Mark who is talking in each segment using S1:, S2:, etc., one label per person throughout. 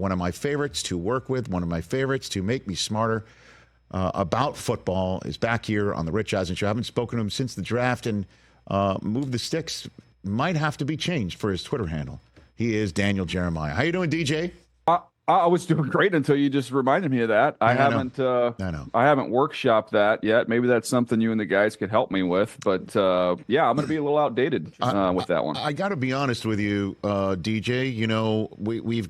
S1: one of my favorites to work with, one of my favorites to make me smarter about football, is back here on the Rich Eisen Show. I haven't spoken to him since the draft, and Move the Sticks might have to be changed for his Twitter handle. He is Daniel Jeremiah. How you doing, DJ?
S2: I was doing great until you just reminded me of that. I haven't workshopped that yet. Maybe that's something you and the guys could help me with. But yeah, I'm going to be a little outdated with that one.
S1: I got to be honest with you, DJ. You know, we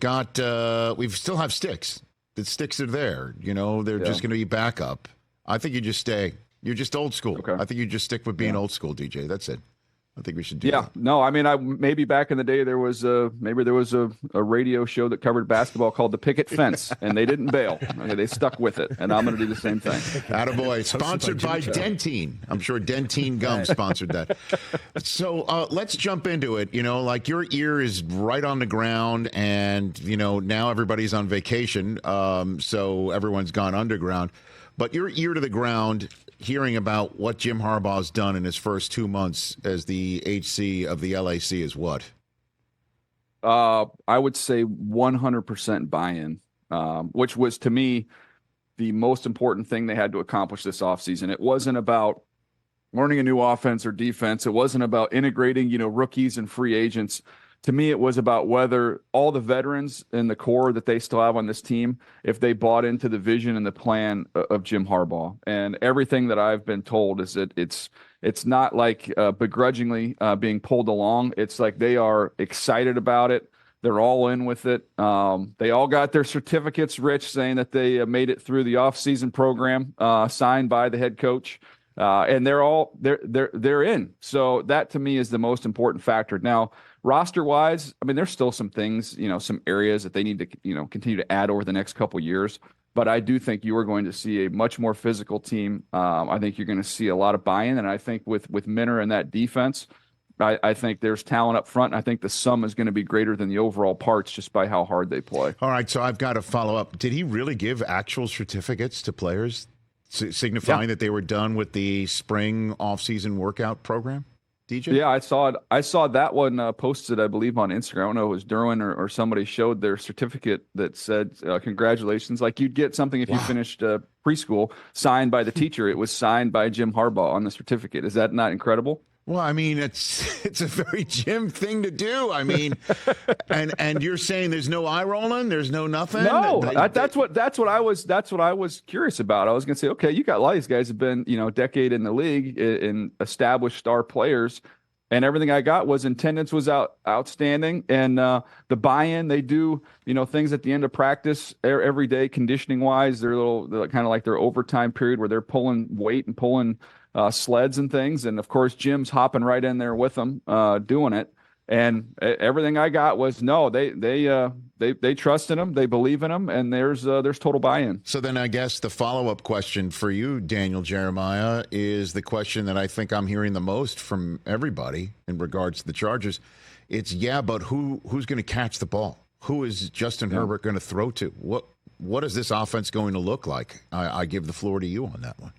S1: still have sticks. The sticks are there. You know, they're just going to be backup. I think you just stay. You're just old school. Okay. I think you just stick with being old school, DJ. That's it. I think we should do that.
S2: No, I mean, maybe back in the day there was a radio show that covered basketball called The Picket Fence, and they didn't bail. They stuck with it, and I'm going to do the same thing.
S1: Attaboy. Sponsored by Dentine. I'm sure Dentine Gum sponsored that. So let's jump into it. You know, like your ear is right on the ground, and, you know, now everybody's on vacation, so everyone's gone underground. But your ear to the ground, hearing about what Jim Harbaugh's done in his first 2 months as the HC of the LAC is what?
S2: I would say 100% buy-in, which was, to me, the most important thing they had to accomplish this offseason. It wasn't about learning a new offense or defense. It wasn't about integrating, rookies and free agents. To me, it was about whether all the veterans in the core that they still have on this team, if they bought into the vision and the plan of Jim Harbaugh. And everything that I've been told is that it's not like begrudgingly being pulled along. It's like they are excited about it. They're all in with it. They all got their certificates, Rich, saying that they made it through the offseason program signed by the head coach. And they're in. So that to me is the most important factor. Now, roster-wise, I mean, there's still some things, some areas that they need to, continue to add over the next couple of years. But I do think you are going to see a much more physical team. I think you're going to see a lot of buy-in. And I think with Minner and that defense, I think there's talent up front. And I think the sum is going to be greater than the overall parts just by how hard they play.
S1: All right, so I've got to follow up. Did he really give actual certificates to players signifying that they were done with the spring off-season workout program? DJ?
S2: Yeah, I saw it. I saw that one posted, I believe, on Instagram. I don't know if it was Derwin or somebody showed their certificate that said, congratulations. Like you'd get something if you finished preschool signed by the teacher. It was signed by Jim Harbaugh on the certificate. Is that not incredible?
S1: Well, I mean, it's a very Jim thing to do. I mean, and you're saying there's no eye rolling, there's no nothing.
S2: No, that's what I was curious about. I was going to say, okay, you got a lot of these guys have been a decade in the league and established star players, and everything I got was attendance was outstanding, and the buy-in. They do things at the end of practice every day, conditioning wise. They're kind of like their overtime period where they're pulling weight and pulling sleds and things, and of course Jim's hopping right in there with them, doing it. And everything I got was no, they trust in him, they believe in him, and there's total buy-in.
S1: So then I guess the follow-up question for you, Daniel Jeremiah, is the question that I think I'm hearing the most from everybody in regards to the Chargers. It's but who's going to catch the ball? Who is Justin Herbert going to throw to? What is this offense going to look like? I give the floor to you on that one.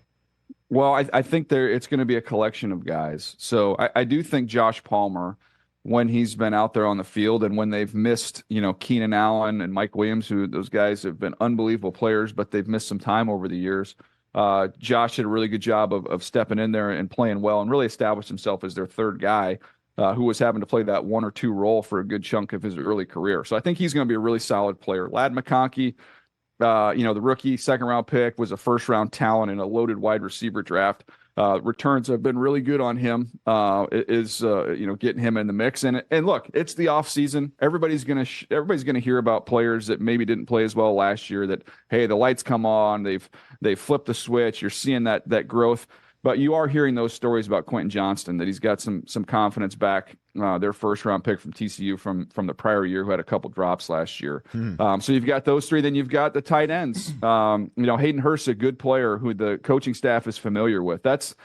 S2: Well, I think it's going to be a collection of guys. So I do think Josh Palmer, when he's been out there on the field and when they've missed, Keenan Allen and Mike Williams, who those guys have been unbelievable players, but they've missed some time over the years. Josh did a really good job of stepping in there and playing well and really established himself as their third guy, who was having to play that one or two role for a good chunk of his early career. So I think he's going to be a really solid player. Ladd McConkey, the rookie second-round pick, was a first-round talent in a loaded wide receiver draft. Returns have been really good on him. Getting him in the mix. And look, it's the off season. Everybody's gonna hear about players that maybe didn't play as well last year. That hey, the lights come on. They've flipped the switch. You're seeing that growth. But you are hearing those stories about Quentin Johnston, that he's got some confidence back. Their first-round pick from TCU from the prior year, who had a couple drops last year. So you've got those three. Then you've got the tight ends. Hayden Hurst, a good player who the coaching staff is familiar with. That's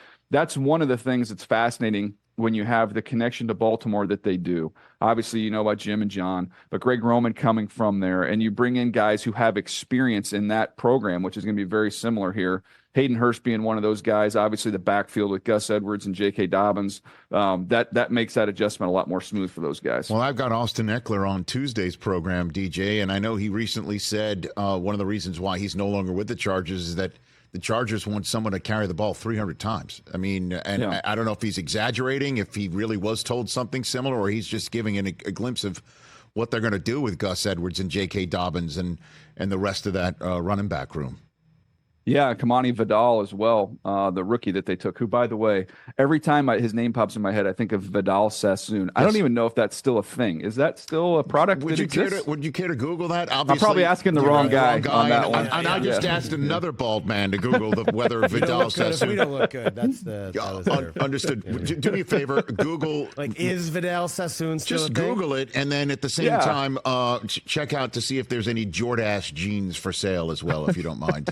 S2: one of the things that's fascinating when you have the connection to Baltimore that they do. Obviously, you know about Jim and John, but Greg Roman coming from there, and you bring in guys who have experience in that program, which is going to be very similar here. Hayden Hurst being one of those guys, obviously the backfield with Gus Edwards and J.K. Dobbins, that makes that adjustment a lot more smooth for those guys.
S1: Well, I've got Austin Eckler on Tuesday's program, DJ, and I know he recently said one of the reasons why he's no longer with the Chargers is that the Chargers want someone to carry the ball 300 times. I mean, and yeah. I don't know if he's exaggerating, if he really was told something similar, or he's just giving a glimpse of what they're going to do with Gus Edwards and J.K. Dobbins and the rest of that running back room.
S2: Yeah, Kamani Vidal as well, the rookie that they took, who, by the way, every time his name pops in my head, I think of Vidal Sassoon. I don't even know if that's still a thing. Is that still a product that exists?
S1: Would you care to Google that? Obviously,
S2: I'm probably asking the wrong guy on that one.
S1: And I just asked another bald man to Google whether Vidal Sassoon.
S3: We don't look good. That's
S1: understood. Do me a favor. Google.
S3: Is Vidal Sassoon still
S1: just
S3: a thing?
S1: Google it, and then at the same time, check out to see if there's any Jordache jeans for sale as well, if you don't mind.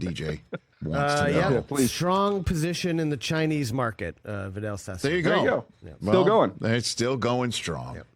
S1: DJ wants to know.
S3: Yeah, please. Strong position in the Chinese market, Vidal Sassoon.
S1: There you go.
S2: Yeah. Still going.
S1: It's still going strong. Yep.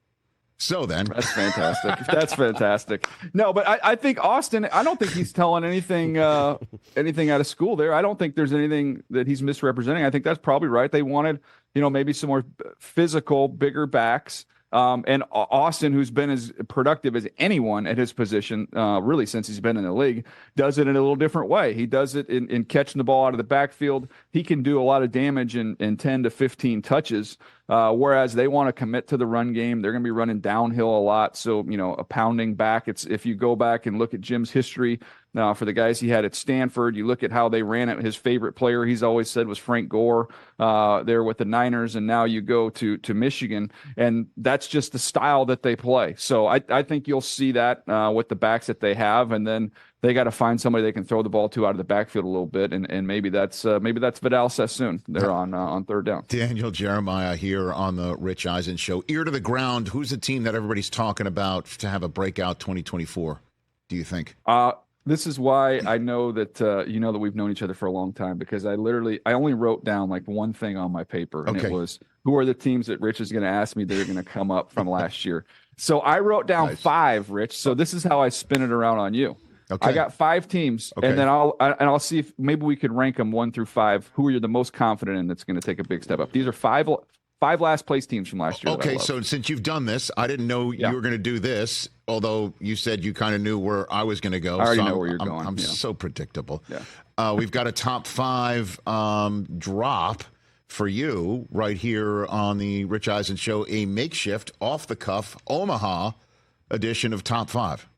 S1: So then.
S2: That's fantastic. That's fantastic. No, but I think Austin, I don't think he's telling anything out of school there. I don't think there's anything that he's misrepresenting. I think that's probably right. They wanted, maybe some more physical, bigger backs. And Austin, who's been as productive as anyone at his position, really since he's been in the league, does it in a little different way. He does it in catching the ball out of the backfield. He can do a lot of damage in 10 to 15 touches, whereas they want to commit to the run game. They're going to be running downhill a lot. So, a pounding back. If you go back and look at Jim's history, for the guys he had at Stanford, you look at how they ran it. His favorite player, he's always said, was Frank Gore there with the Niners. And now you go to Michigan, and that's just the style that they play. So I think you'll see that with the backs that they have. And then they got to find somebody they can throw the ball to out of the backfield a little bit. And maybe that's Vidal Sassoon there on third down.
S1: Daniel Jeremiah here on the Rich Eisen Show. Ear to the ground. Who's the team that everybody's talking about to have a breakout 2024, do you think?
S2: This is why I know that that we've known each other for a long time, because I only wrote down like one thing on my paper, and it was, who are the teams that Rich is going to ask me that are going to come up from last year. So I wrote down 5, Rich. So this is how I spin it around on you. Okay. I got 5 teams, and then I'll see if maybe we could rank them 1 through 5. Who are you the most confident in that's going to take a big step up? These are 5 last place teams from last year.
S1: Okay, so since you've done this, I didn't know you were going to do this, although you said you kind of knew where I was going to go.
S2: I already know where you're going.
S1: I'm so predictable.
S2: Yeah.
S1: We've got a top 5 drop for you right here on the Rich Eisen Show, a makeshift, off-the-cuff, Omaha edition of Top 5.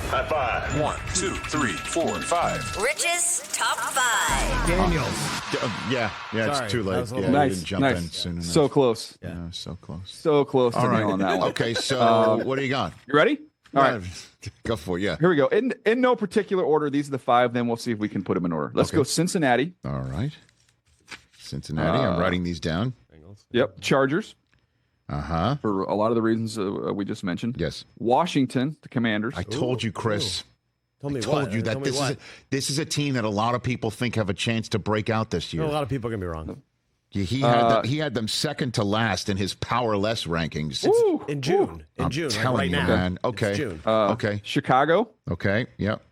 S4: High five. 1, 2, 3, 4, 5.
S5: Rich's top 5.
S3: Daniel.
S1: Yeah, it's too late. Yeah,
S2: nice,
S1: didn't jump in soon enough.
S2: So close.
S1: Yeah, so close.
S2: So close to
S1: All right.
S2: nailing that one.
S1: Okay, so what do you got?
S2: You ready? All right.
S1: Go for it, yeah.
S2: Here we go. In no particular order, these are the 5, then we'll see if we can put them in order. Let's go Cincinnati.
S1: All right. Cincinnati, I'm writing these down.
S2: Yep. Chargers.
S1: Uh-huh.
S2: For a lot of the reasons we just mentioned.
S1: Yes.
S2: Washington, the Commanders.
S1: I told you, Chris.
S3: Told me
S1: I told you that this is a team that a lot of people think have a chance to break out this year.
S3: A lot of people are going to be wrong.
S1: He had them second to last in his powerless rankings.
S3: In June.
S1: I'm telling you,
S3: now.
S1: man. Okay.
S3: It's June.
S1: Okay.
S2: Chicago.
S1: Okay. Yep.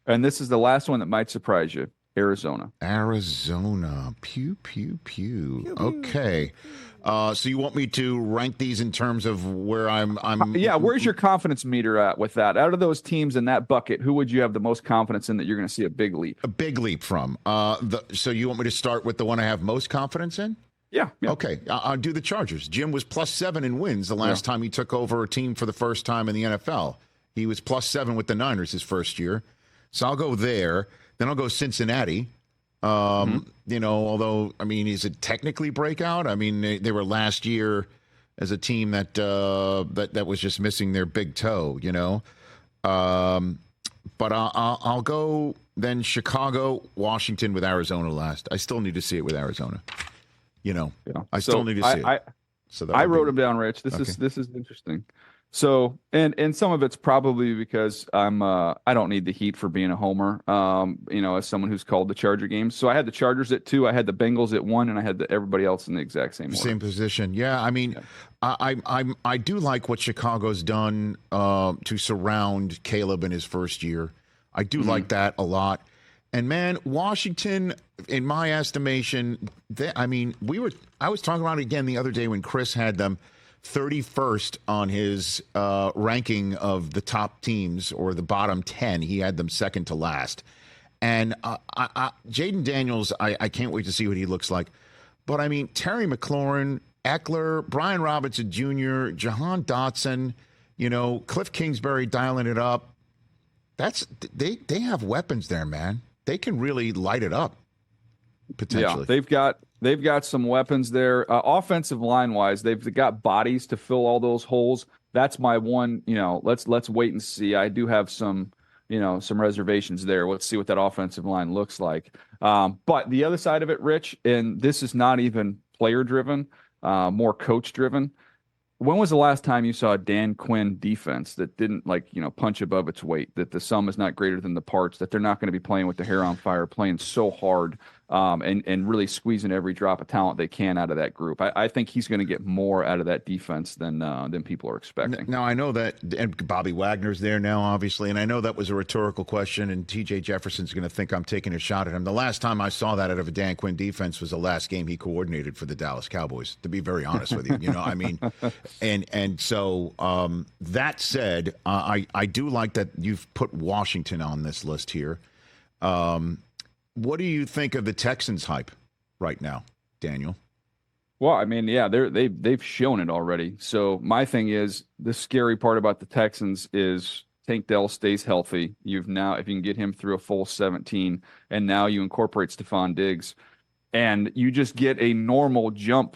S2: And this is the last one that might surprise you. Arizona.
S1: Pew, pew, pew. Okay. So you want me to rank these in terms of where I'm
S2: where's your confidence meter at with that? Out of those teams in that bucket, who would you have the most confidence in that you're going to see a big leap?
S1: A big leap from. So you want me to start with the one I have most confidence in?
S2: Yeah.
S1: Okay. I'll do the Chargers. Jim was +7 in wins the last time he took over a team for the first time in the NFL. He was +7 with the Niners his first year. So I'll go there. Then I'll go Cincinnati. Although, is it technically breakout? They were last year as a team that was just missing their big toe, But I'll go then Chicago, Washington with Arizona last. I still need to see it with Arizona. I still need to see it.
S2: I wrote them down, Rich. This is interesting. So, and some of it's probably because I don't need the heat for being a homer, as someone who's called the Charger games. So I had the Chargers at 2, I had the Bengals at 1, and I had everybody else in the exact same order.
S1: Same position. Yeah, I mean, yeah. I do like what Chicago's done to surround Caleb in his first year. I do like that a lot. And man, Washington, in my estimation, I was talking about it again the other day when Chris had them 31st on his ranking of the top teams, or the bottom 10. He had them second to last. And Jaden Daniels, I can't wait to see what he looks like. But I mean, Terry McLaurin, Eckler, Brian Robinson Jr., Jahan Dotson, Cliff Kingsbury dialing it up. They have weapons there, man. They can really light it up, potentially.
S2: Yeah, they've got some weapons there. Offensive line wise, they've got bodies to fill all those holes. That's my one. Let's wait and see. I do have some reservations there. Let's see what that offensive line looks like. But the other side of it, Rich, and this is not even player driven, more coach driven. When was the last time you saw a Dan Quinn defense that didn't punch above its weight, that the sum is not greater than the parts, that they're not going to be playing with the hair on fire, playing so hard, and really squeezing every drop of talent they can out of that group? I think he's going to get more out of that defense than people are expecting.
S1: Now, I know that, and Bobby Wagner's there now, obviously, and I know that was a rhetorical question, and TJ Jefferson's going to think I'm taking a shot at him. The last time I saw that out of a Dan Quinn defense was the last game he coordinated for the Dallas Cowboys, to be very honest with you. And so that said, I do like that you've put Washington on this list here. What do you think of the Texans hype right now, Daniel?
S2: Well, I mean, yeah, they've shown it already. So my thing is, the scary part about the Texans is Tank Dell stays healthy. If you can get him through a full 17, and now you incorporate Stephon Diggs, and you just get a normal jump,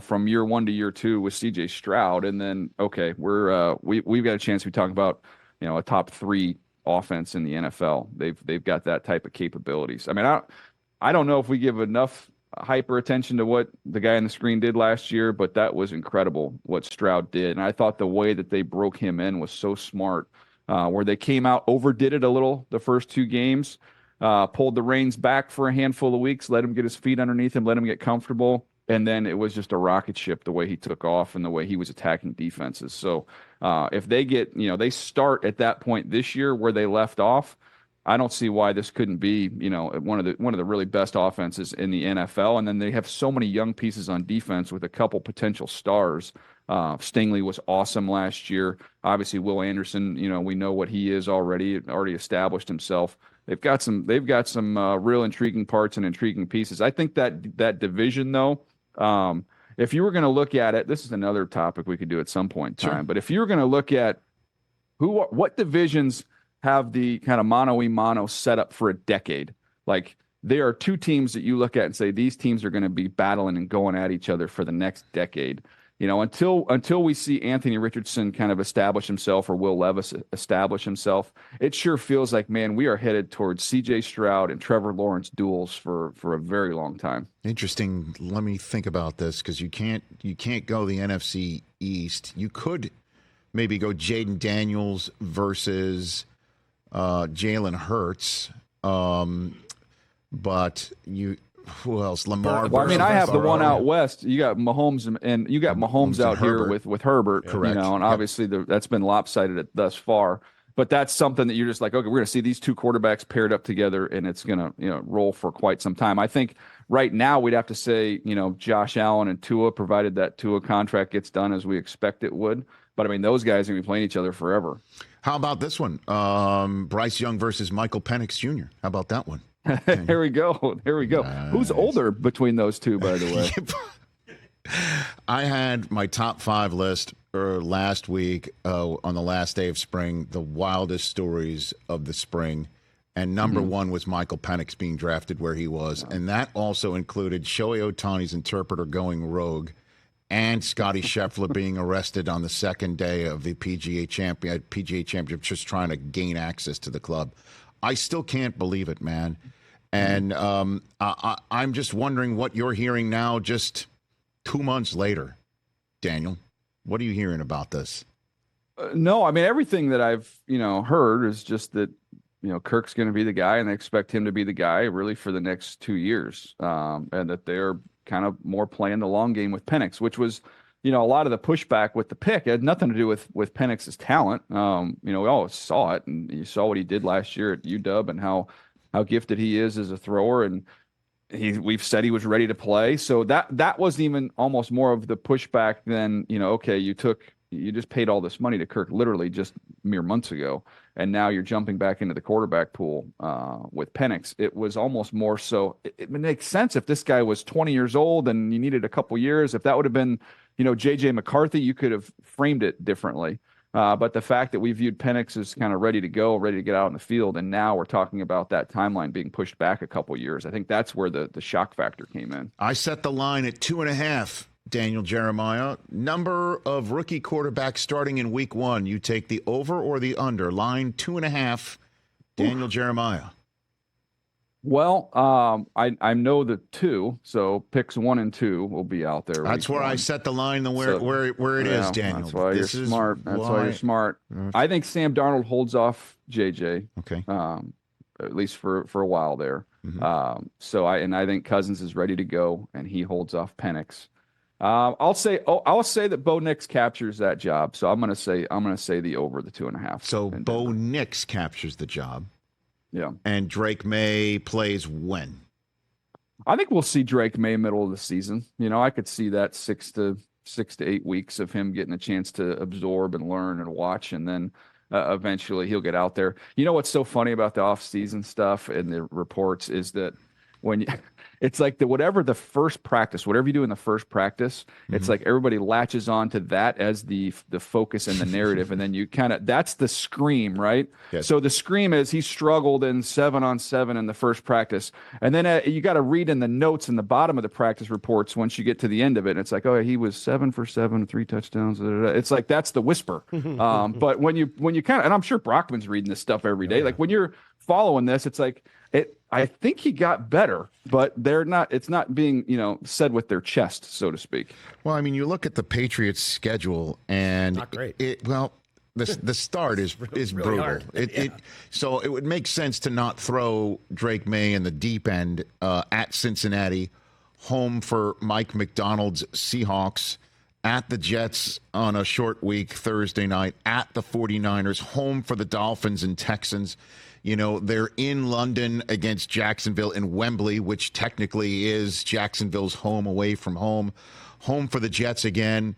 S2: from year 1 to year 2 with CJ Stroud, and then okay, we've got a chance. We talk about a top 3 offense in the NFL. They've got that type of capabilities. I mean, I don't know if we give enough hyper attention to what the guy on the screen did last year, but that was incredible what Stroud did. And I thought the way that they broke him in was so smart, where they came out, overdid it a little the first 2 games, pulled the reins back for a handful of weeks, let him get his feet underneath him, let him get comfortable. And then it was just a rocket ship the way he took off and the way he was attacking defenses. So if they get, they start at that point this year where they left off, I don't see why this couldn't be, one of the really best offenses in the NFL. And then they have so many young pieces on defense with a couple potential stars. Stingley was awesome last year. Obviously, Will Anderson, we know what he is already established himself. They've got some real intriguing parts and intriguing pieces. I think that division, though, if you were going to look at it, this is another topic we could do at some point in time. Sure. But if you were going to look at what divisions have the kind of mano-a-mano set up for a decade, like there are 2 teams that you look at and say these teams are going to be battling and going at each other for the next decade. Until we see Anthony Richardson kind of establish himself, or Will Levis establish himself, it sure feels like, man, we are headed towards CJ Stroud and Trevor Lawrence duels for a very long time.
S1: Interesting. Let me think about this, because you can't go the NFC East. You could maybe go Jaden Daniels versus Jalen Hurts, but who else? Lamar.
S2: Well, I mean, I have the one out west. You got Mahomes, and you got Mahomes out here with Herbert.
S1: Correct.
S2: And obviously that's been lopsided thus far. But that's something that you're just like, okay, we're going to see these 2 quarterbacks paired up together, and it's going to roll for quite some time. I think right now we'd have to say Josh Allen and Tua, provided that Tua contract gets done as we expect it would. But I mean, those guys are going to be playing each other forever.
S1: How about this one? Bryce Young versus Michael Penix Jr. How about that one?
S2: There we go. Nice. Who's older between those 2, by the way?
S1: I had my top 5 list last week on the last day of spring, the wildest stories of the spring. And number 1 was Michael Penix being drafted where he was. Wow. And that also included Shohei Ohtani's interpreter going rogue, and Scotty Scheffler being arrested on the second day of the PGA Championship, just trying to gain access to the club. I still can't believe it, man. And I'm just wondering what you're hearing now, just 2 months later. Daniel, what are you hearing about this?
S2: No, I mean, everything that I've, heard is just that, Kirk's going to be the guy, and they expect him to be the guy really for the next 2 years. And that they're kind of more playing the long game with Penix, which was, a lot of the pushback with the pick. It had nothing to do with Penix's talent. We all saw it, and you saw what he did last year at UW and how gifted he is as a thrower. And we've said he was ready to play. So that wasn't even almost more of the pushback than, okay, you just paid all this money to Kirk literally just mere months ago, and now you're jumping back into the quarterback pool with Penix. It was almost more so. It makes sense if this guy was 20 years old and you needed a couple years. If that would have been, J.J. McCarthy, you could have framed it differently. But the fact that we viewed Penix as kind of ready to go, ready to get out in the field, and now we're talking about that timeline being pushed back a couple years, I think that's where the shock factor came in.
S1: I set the line at 2.5. Daniel Jeremiah, number of rookie quarterbacks starting in week 1. You take the over or the under. Line 2.5. Daniel Jeremiah.
S2: Well, I know the 2, so picks 1 and 2 will be out there.
S1: That's where
S2: 1.
S1: I set the line. Where it is, Daniel.
S2: That's why you're smart. That's why you're smart. I think Sam Darnold holds off JJ.
S1: Okay.
S2: At least for a while there. Mm-hmm. I think Cousins is ready to go, and he holds off Penix. I'll say that Bo Nix captures that job. So I'm gonna say the over the 2.5.
S1: So Bo Nix captures the job.
S2: Yeah.
S1: And Drake May plays when?
S2: I think we'll see Drake May middle of the season. I could see that 6 to 8 weeks of him getting a chance to absorb and learn and watch, and then eventually he'll get out there. What's so funny about the off-season stuff and the reports is that it's like whatever you do in the first practice, it's like everybody latches on to that as the focus and the narrative. And then that's the scream, right? Yes. So the scream is he struggled in 7-on-7 in the first practice. And then you got to read in the notes in the bottom of the practice reports once you get to the end of it. And it's like, oh, he was 7 for 7, 3 touchdowns. It's like, that's the whisper. But when you and I'm sure Brockman's reading this stuff every day. Like when you're following this, it's like, I think he got better, but it's not being, said with their chest, so to speak.
S1: Well, I mean, you look at the Patriots schedule and
S3: not great.
S1: The start is really brutal. So it would make sense to not throw Drake May in the deep end at Cincinnati, home for Mike McDonald's Seahawks, at the Jets on a short week Thursday night, at the 49ers, home for the Dolphins and Texans. They're in London against Jacksonville in Wembley, which technically is Jacksonville's home away from home for the Jets again.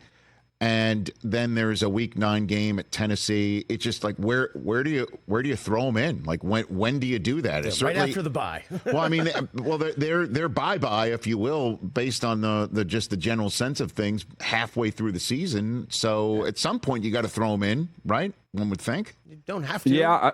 S1: And then there's a week 9 game at Tennessee. It's just like, where do you throw them in? Like when do you do that?
S3: Yeah, right after the bye.
S1: Well, I mean, they're bye, if you will, based on the general sense of things halfway through the season. So at some point you got to throw them in, right? One would think.
S3: You don't have to.
S2: Yeah.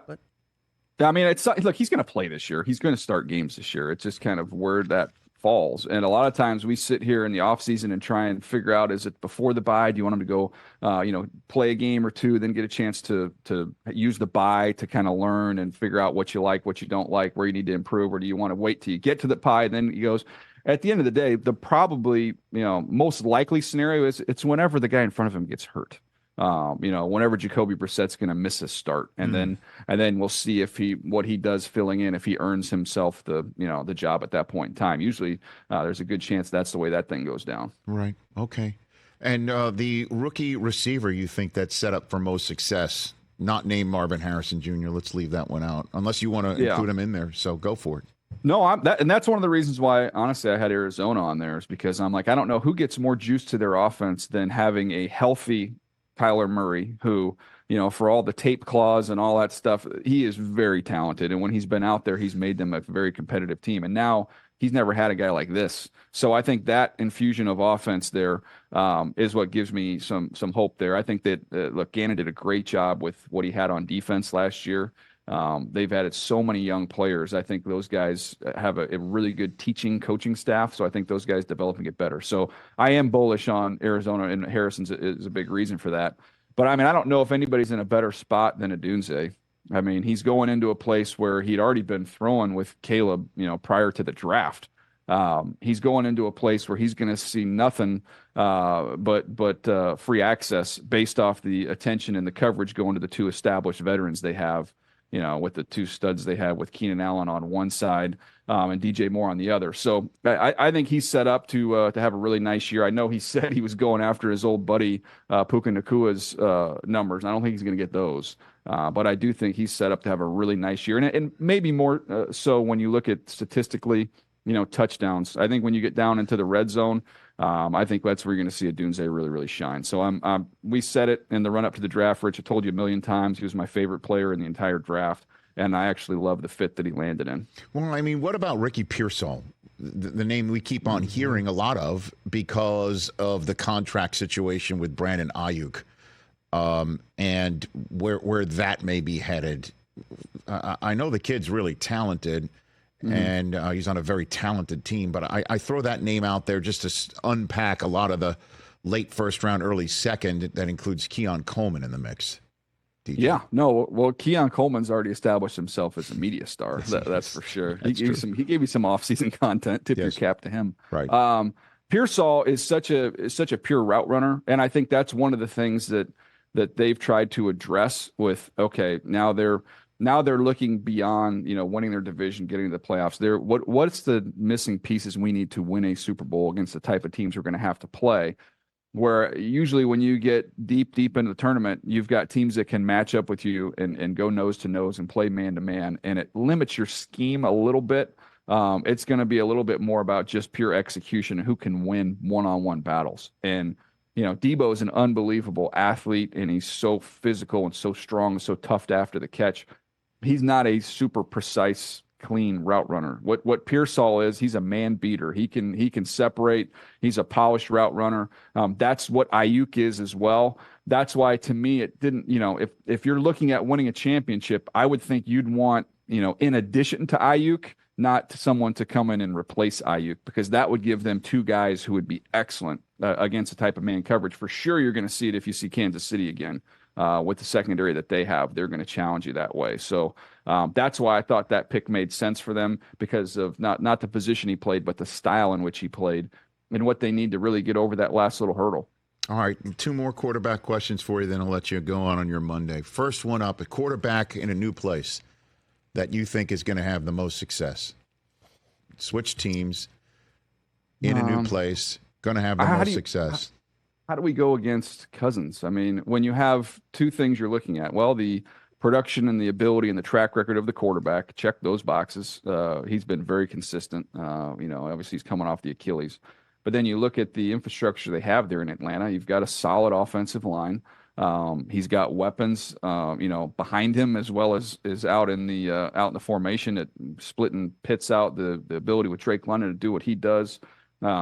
S2: I mean, look, he's going to play this year. He's going to start games this year. It's just kind of where that falls. And a lot of times we sit here in the offseason and try and figure out, is it before the bye? Do you want him to go, play a game or two, then get a chance to use the bye to kind of learn and figure out what you like, what you don't like, where you need to improve, or do you want to wait till you get to the bye? Then he goes, at the end of the day, the probably, most likely scenario is it's whenever the guy in front of him gets hurt. Whenever Jacoby Brissett's going to miss a start, and then we'll see if what he does filling in, if he earns himself the job at that point in time. Usually, there's a good chance that's the way that thing goes down.
S1: Right. Okay. And the rookie receiver, you think that's set up for most success? Not named Marvin Harrison Jr. Let's leave that one out, unless you want to include him in there. So go for it.
S2: No, and that's one of the reasons why, honestly, I had Arizona on there, is because I'm like, I don't know who gets more juice to their offense than having a healthy Kyler Murray, who, for all the tape clause and all that stuff, he is very talented. And when he's been out there, he's made them a very competitive team. And now he's never had a guy like this. So I think that infusion of offense there is what gives me some hope there. I think that, look, Gannon did a great job with what he had on defense last year. They've added so many young players. I think those guys have a really good coaching staff. So I think those guys develop and get better. So I am bullish on Arizona, and Harrison's is a big reason for that. But I mean, I don't know if anybody's in a better spot than Odunze. I mean, he's going into a place where he'd already been throwing with Caleb, prior to the draft. He's going into a place where he's going to see nothing but free access based off the attention and the coverage going to the two established veterans they have, with the two studs they have with Keenan Allen on one side and DJ Moore on the other. So I think he's set up to have a really nice year. I know he said he was going after his old buddy Puka Nakua's numbers. I don't think he's going to get those. But I do think he's set up to have a really nice year. And maybe more so when you look at statistically, touchdowns. I think when you get down into the red zone, I think that's where you're going to see a Dunze really, really shine. So we said it in the run up to the draft, Rich. I told you a million times he was my favorite player in the entire draft, and I actually love the fit that he landed in.
S1: Well, I mean, what about Ricky Pearsall? The name we keep on hearing a lot of because of the contract situation with Brandon Ayuk, and where that may be headed. I know the kid's really talented. And he's on a very talented team. But I throw that name out there just to unpack a lot of the late first round, early second. That includes Keon Coleman in the mix. DJ.
S2: Yeah, no, well, Keon Coleman's already established himself as a media star. That's for sure. He gave you some off-season content. Tip your cap to him.
S1: Right.
S2: Pearsall is such a pure route runner, and I think that's one of the things that they've tried to address with. Okay, now they're looking beyond, winning their division, getting to the playoffs. What's the missing pieces we need to win a Super Bowl against the type of teams we're going to have to play? Where usually when you get deep into the tournament, you've got teams that can match up with you and go nose to nose and play man to man, and it limits your scheme a little bit. It's going to be a little bit more about just pure execution and who can win one-on-one battles. And Debo is an unbelievable athlete, and he's so physical and so strong and so tough after the catch. He's not a super precise, clean route runner. What Pearsall is, he's a man beater. He can separate. He's a polished route runner. That's what Ayuk is as well. That's why, to me, it didn't. If you're looking at winning a championship, I would think you'd want, in addition to Ayuk, not someone to come in and replace Ayuk, because that would give them two guys who would be excellent against the type of man coverage. For sure, you're going to see it if you see Kansas City again. With the secondary that they have, they're going to challenge you that way. So that's why I thought that pick made sense for them, because of not the position he played, but the style in which he played and what they need to really get over that last little hurdle.
S1: All right, two more quarterback questions for you, then I'll let you go on your Monday. First one up, a quarterback in a new place that you think is going to have the most success. Switch teams in a new place, going to have the most success.
S2: How do we go against Cousins? I mean, when you have two things you're looking at, well, the production and the ability and the track record of the quarterback, check those boxes. He's been very consistent. Obviously he's coming off the Achilles. But then you look at the infrastructure they have there in Atlanta. You've got a solid offensive line. He's got weapons, behind him, as well as out in the formation, at splitting Pitts out, the ability with Drake London to do what he does.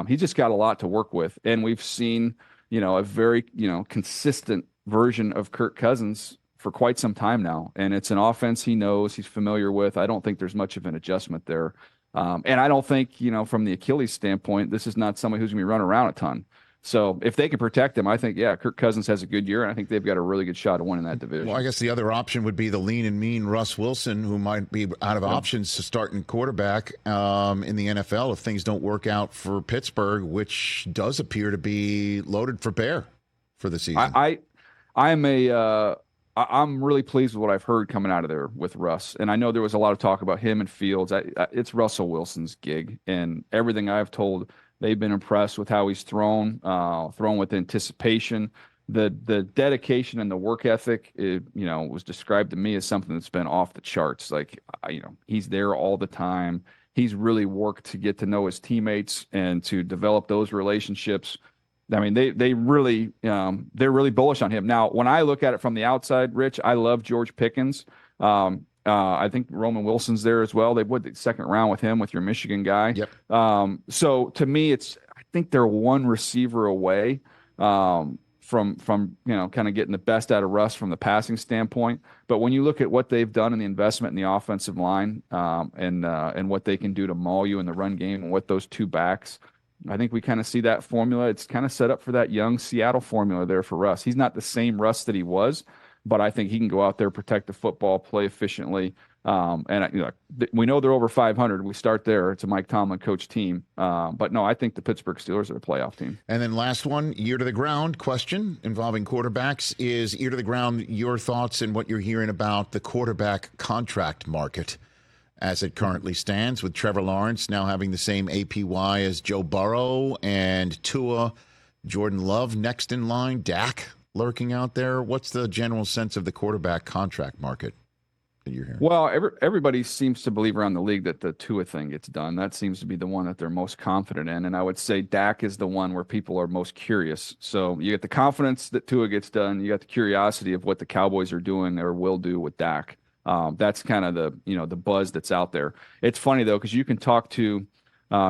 S2: He's just got a lot to work with. And we've seen a very, consistent version of Kirk Cousins for quite some time now. And it's an offense he knows, he's familiar with. I don't think there's much of an adjustment there. And I don't think, from the Achilles standpoint, this is not somebody who's going to be running around a ton. So if they can protect him, I think, Kirk Cousins has a good year, and I think they've got a really good shot of winning that division.
S1: Well, I guess the other option would be the lean and mean Russ Wilson, who might be out of options to starting quarterback in the NFL if things don't work out for Pittsburgh, which does appear to be loaded for bear for the season.
S2: I'm really pleased with what I've heard coming out of there with Russ. And I know there was a lot of talk about him and Fields. It's Russell Wilson's gig, and everything I've told, they've been impressed with how he's thrown with anticipation. The dedication and the work ethic, was described to me as something that's been off the charts. Like, he's there all the time. He's really worked to get to know his teammates and to develop those relationships. I mean, they're really bullish on him. Now, when I look at it from the outside, Rich, I love George Pickens. I think Roman Wilson's there as well. They would the second round with him, with your Michigan guy.
S1: Yep.
S2: So to me, I think they're one receiver away from kind of getting the best out of Russ from the passing standpoint. But when you look at what they've done in the investment in the offensive line and what they can do to maul you in the run game, and what those two backs, I think we kind of see that formula. It's kind of set up for that young Seattle formula there for Russ. He's not the same Russ that he was, but I think he can go out there, protect the football, play efficiently. We know they're over 500. We start there. It's a Mike Tomlin coach team. But no, I think the Pittsburgh Steelers are a playoff team.
S1: And then last one, ear to the ground question involving quarterbacks is ear to the ground. Your thoughts and what you're hearing about the quarterback contract market as it currently stands, with Trevor Lawrence now having the same APY as Joe Burrow and Tua, Jordan Love next in line, Dak lurking out there. What's the general sense of the quarterback contract market that you're hearing?
S2: Well, everybody seems to believe around the league that the Tua thing gets done. That seems to be the one that they're most confident in. And I would say Dak is the one where people are most curious. So you get the confidence that Tua gets done. You got the curiosity of what the Cowboys are doing or will do with Dak. That's kind of the buzz that's out there. It's funny though, because you can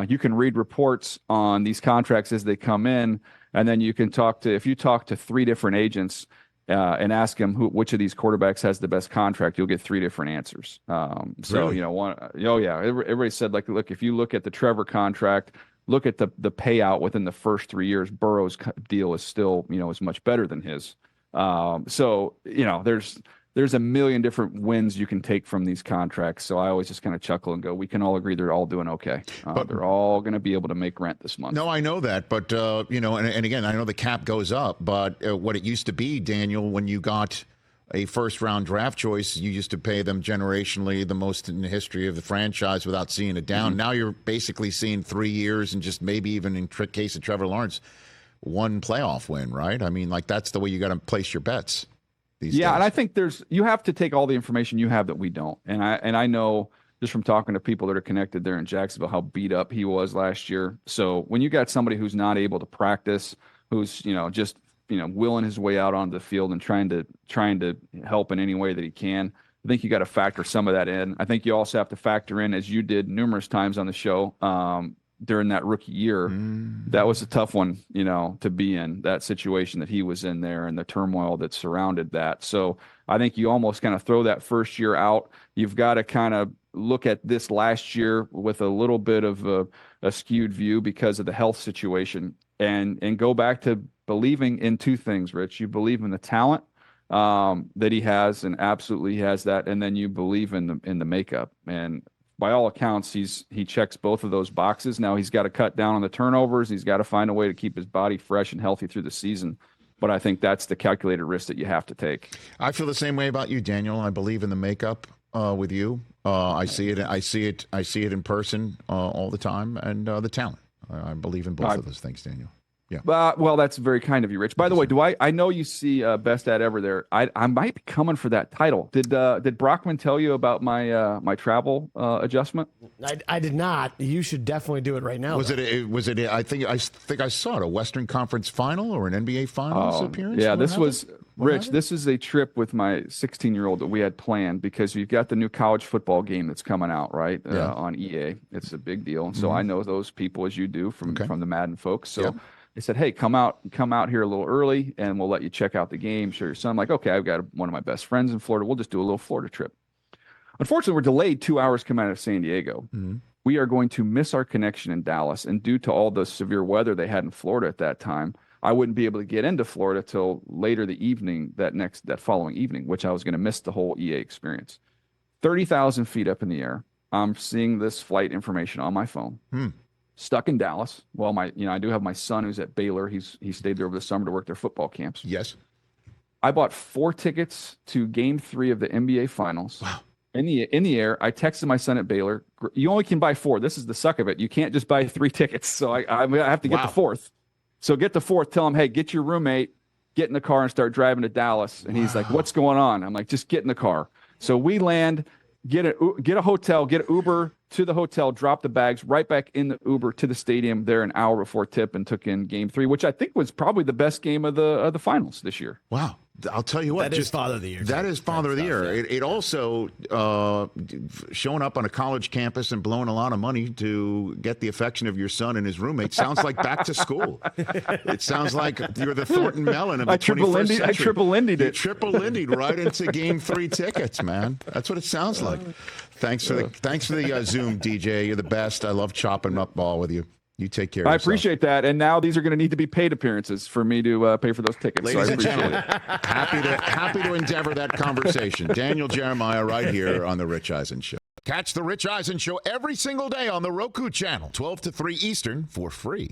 S2: you can read reports on these contracts as they come in, and then you can if you talk to 3 different agents and ask them which of these quarterbacks has the best contract, you'll get 3 different answers.
S1: Really?
S2: Everybody said, like, look, if you look at the Trevor contract, look at the payout within the first 3 years, Burrow's deal is still, is much better than his. There's a million different wins you can take from these contracts. So I always just kind of chuckle and go, we can all agree they're all doing okay. But they're all going to be able to make rent this month.
S1: No, I know that. But, and again, I know the cap goes up. But what it used to be, Daniel, when you got a first-round draft choice, you used to pay them generationally the most in the history of the franchise without seeing it down. Mm-hmm. Now you're basically seeing 3 years and just maybe even in case of Trevor Lawrence, 1 playoff win, right? I mean, like, that's the way you got to place your bets.
S2: Yeah, days. And I think you have to take all the information you have that we don't. And I know just from talking to people that are connected there in Jacksonville how beat up he was last year. So when you got somebody who's not able to practice, who's just willing his way out onto the field and trying to help in any way that he can, I think you got to factor some of that in. I think you also have to factor in, as you did numerous times on the show, during that rookie year, that was a tough one, to be in, that situation that he was in there and the turmoil that surrounded that. So I think you almost kind of throw that first year out. You've got to kind of look at this last year with a little bit of a skewed view because of the health situation, and go back to believing in 2 things, Rich. You believe in the talent that he has, and absolutely he has that. And then you believe in the makeup. And by all accounts, he checks both of those boxes. Now he's got to cut down on the turnovers. He's got to find a way to keep his body fresh and healthy through the season. But I think that's the calculated risk that you have to take.
S1: I feel the same way about you, Daniel. I believe in the makeup with you. I see it in person all the time, and the talent. I believe in both of those things, Daniel. Yeah.
S2: Well, that's very kind of you, Rich. By the way, I know you see Best Ad Ever there. I might be coming for that title. Did Brockman tell you about my travel adjustment?
S3: I did not. You should definitely do it right now.
S1: Was it? I think I saw it, a Western Conference final or an NBA Finals appearance.
S2: Yeah, this was Rich. This is a trip with my 16-year-old that we had planned because we've got the new college football game that's coming out on EA. It's a big deal, and so I know those people as you do from the Madden folks. So. They said, hey, come out here a little early, and we'll let you check out the game, show your son. I'm like, okay, I've got one of my best friends in Florida. We'll just do a little Florida trip. Unfortunately, we're delayed 2 hours coming out of San Diego. Mm-hmm. We are going to miss our connection in Dallas, and due to all the severe weather they had in Florida at that time, I wouldn't be able to get into Florida till later the evening, that following evening, which I was going to miss the whole EA experience. 30,000 feet up in the air. I'm seeing this flight information on my phone. Stuck in Dallas. Well, I do have my son who's at Baylor. He stayed there over the summer to work their football camps.
S1: Yes.
S2: I bought 4 tickets to Game 3 of the NBA Finals.
S1: Wow.
S2: In the air, I texted my son at Baylor. You only can buy 4. This is the suck of it. You can't just buy 3 tickets. So I have to get the 4th. So get the 4th. Tell him, hey, get your roommate, get in the car and start driving to Dallas. And he's like, what's going on? I'm like, just get in the car. So we land, get a hotel, get an Uber to the hotel, drop the bags, right back in the Uber to the stadium there an hour before tip, and took in Game 3, which I think was probably the best game of the finals this year.
S1: Wow. I'll tell you what.
S3: That is Father of the Year.
S1: That is Father of the Year. Yeah. It also, showing up on a college campus and blowing a lot of money to get the affection of your son and his roommate sounds like back to school. It sounds like you're the Thornton Mellon of the 21st century.
S2: I triple-lindied it.
S1: You triple-lindied right into Game 3 tickets, man. That's what it sounds like. Thanks for the Zoom, DJ. You're the best. I love chopping up ball with you. You take care of
S2: I
S1: yourself.
S2: appreciate that. And now these are going to need to be paid appearances for me to pay for those tickets.
S1: Ladies
S2: so I
S1: and
S2: appreciate
S1: gentlemen,
S2: it.
S1: happy to endeavor that conversation. Daniel Jeremiah right here on The Rich Eisen Show. Catch The Rich Eisen Show every single day on the Roku channel, 12 to 3 Eastern, for free.